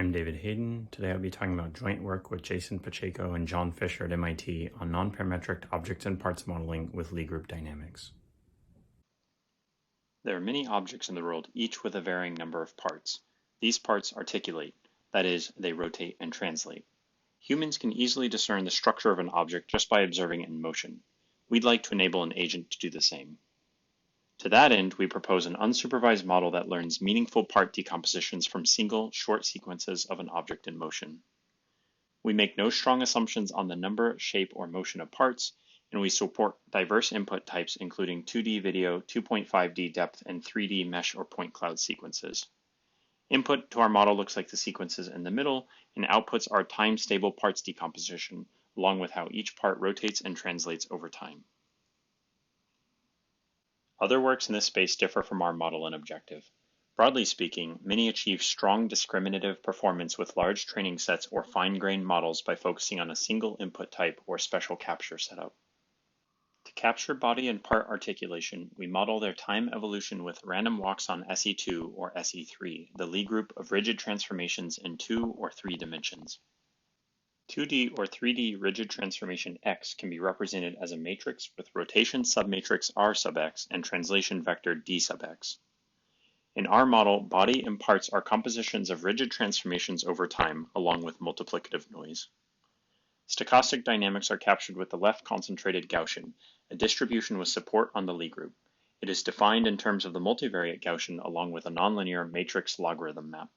I'm David Hayden. Today I'll be talking about joint work with Jason Pacheco and John Fisher at MIT on nonparametric objects and parts modeling with Lie group dynamics. There are many objects in the world, each with a varying number of parts. These parts articulate, that is, they rotate and translate. Humans can easily discern the structure of an object just by observing it in motion. We'd like to enable an agent to do the same. To that end, we propose an unsupervised model that learns meaningful part decompositions from single, short sequences of an object in motion. We make no strong assumptions on the number, shape, or motion of parts, and we support diverse input types including 2D video, 2.5D depth, and 3D mesh or point cloud sequences. Input to our model looks like the sequences in the middle, and outputs are time-stable parts decomposition, along with how each part rotates and translates over time. Other works in this space differ from our model and objective. Broadly speaking, many achieve strong discriminative performance with large training sets or fine-grained models by focusing on a single input type or special capture setup. To capture body and part articulation, we model their time evolution with random walks on SE2 or SE3, the Lie group of rigid transformations in 2 or 3 dimensions. 2D or 3D rigid transformation X can be represented as a matrix with rotation submatrix R sub X and translation vector D sub X. In our model, body and parts are compositions of rigid transformations over time, along with multiplicative noise. Stochastic dynamics are captured with the left concentrated Gaussian, a distribution with support on the Lie group. It is defined in terms of the multivariate Gaussian along with a nonlinear matrix logarithm map.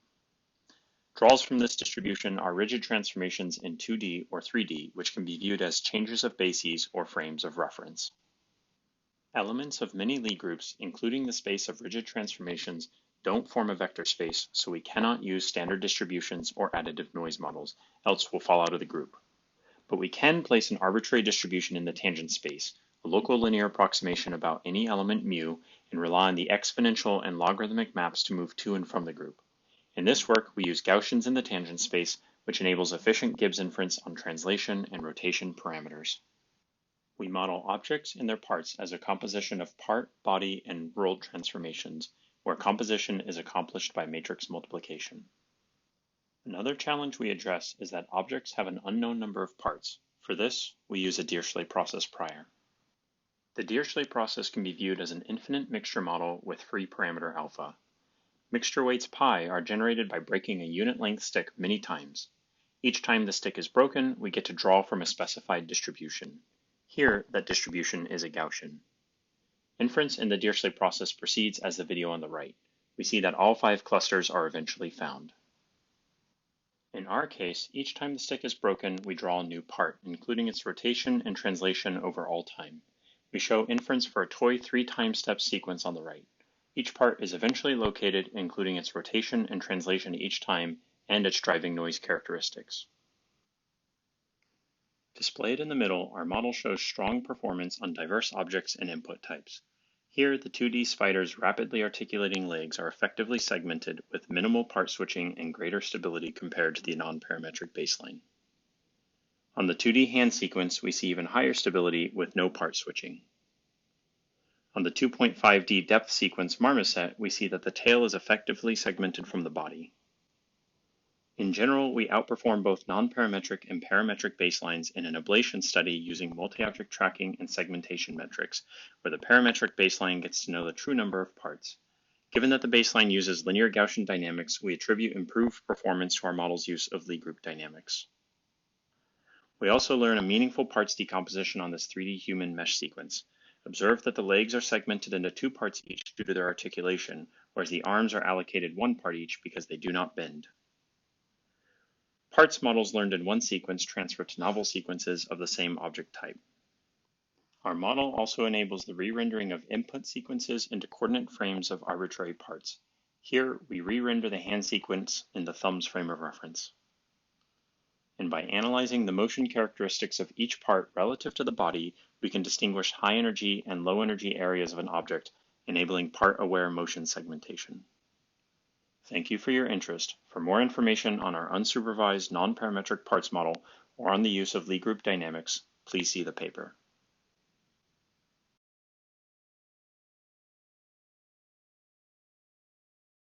Draws from this distribution are rigid transformations in 2D or 3D, which can be viewed as changes of bases or frames of reference. Elements of many Lie groups, including the space of rigid transformations, don't form a vector space, so we cannot use standard distributions or additive noise models, else we'll fall out of the group. But we can place an arbitrary distribution in the tangent space, a local linear approximation about any element mu, and rely on the exponential and logarithmic maps to move to and from the group. In this work, we use Gaussians in the tangent space, which enables efficient Gibbs inference on translation and rotation parameters. We model objects and their parts as a composition of part, body, and world transformations, where composition is accomplished by matrix multiplication. Another challenge we address is that objects have an unknown number of parts. For this, we use a Dirichlet process prior. The Dirichlet process can be viewed as an infinite mixture model with free parameter alpha. Mixture weights pi are generated by breaking a unit length stick many times. Each time the stick is broken, we get to draw from a specified distribution. Here, that distribution is a Gaussian. Inference in the Dirichlet process proceeds as the video on the right. We see that all 5 clusters are eventually found. In our case, each time the stick is broken, we draw a new part, including its rotation and translation over all time. We show inference for a toy 3 time-step sequence on the right. Each part is eventually located, including its rotation and translation each time, and its driving noise characteristics. Displayed in the middle, our model shows strong performance on diverse objects and input types. Here, the 2D spider's rapidly articulating legs are effectively segmented with minimal part switching and greater stability compared to the nonparametric baseline. On the 2D hand sequence, we see even higher stability with no part switching. On the 2.5D depth sequence marmoset, we see that the tail is effectively segmented from the body. In general, we outperform both nonparametric and parametric baselines in an ablation study using multi-object tracking and segmentation metrics, where the parametric baseline gets to know the true number of parts. Given that the baseline uses linear Gaussian dynamics, we attribute improved performance to our model's use of Lie group dynamics. We also learn a meaningful parts decomposition on this 3D human mesh sequence. Observe that the legs are segmented into 2 parts each due to their articulation, whereas the arms are allocated 1 part each because they do not bend. Parts models learned in one sequence transfer to novel sequences of the same object type. Our model also enables the re-rendering of input sequences into coordinate frames of arbitrary parts. Here, we re-render the hand sequence in the thumb's frame of reference. And by analyzing the motion characteristics of each part relative to the body, we can distinguish high energy and low energy areas of an object, enabling part-aware motion segmentation. Thank you for your interest. For more information on our unsupervised nonparametric parts model or on the use of Lie group dynamics, please see the paper.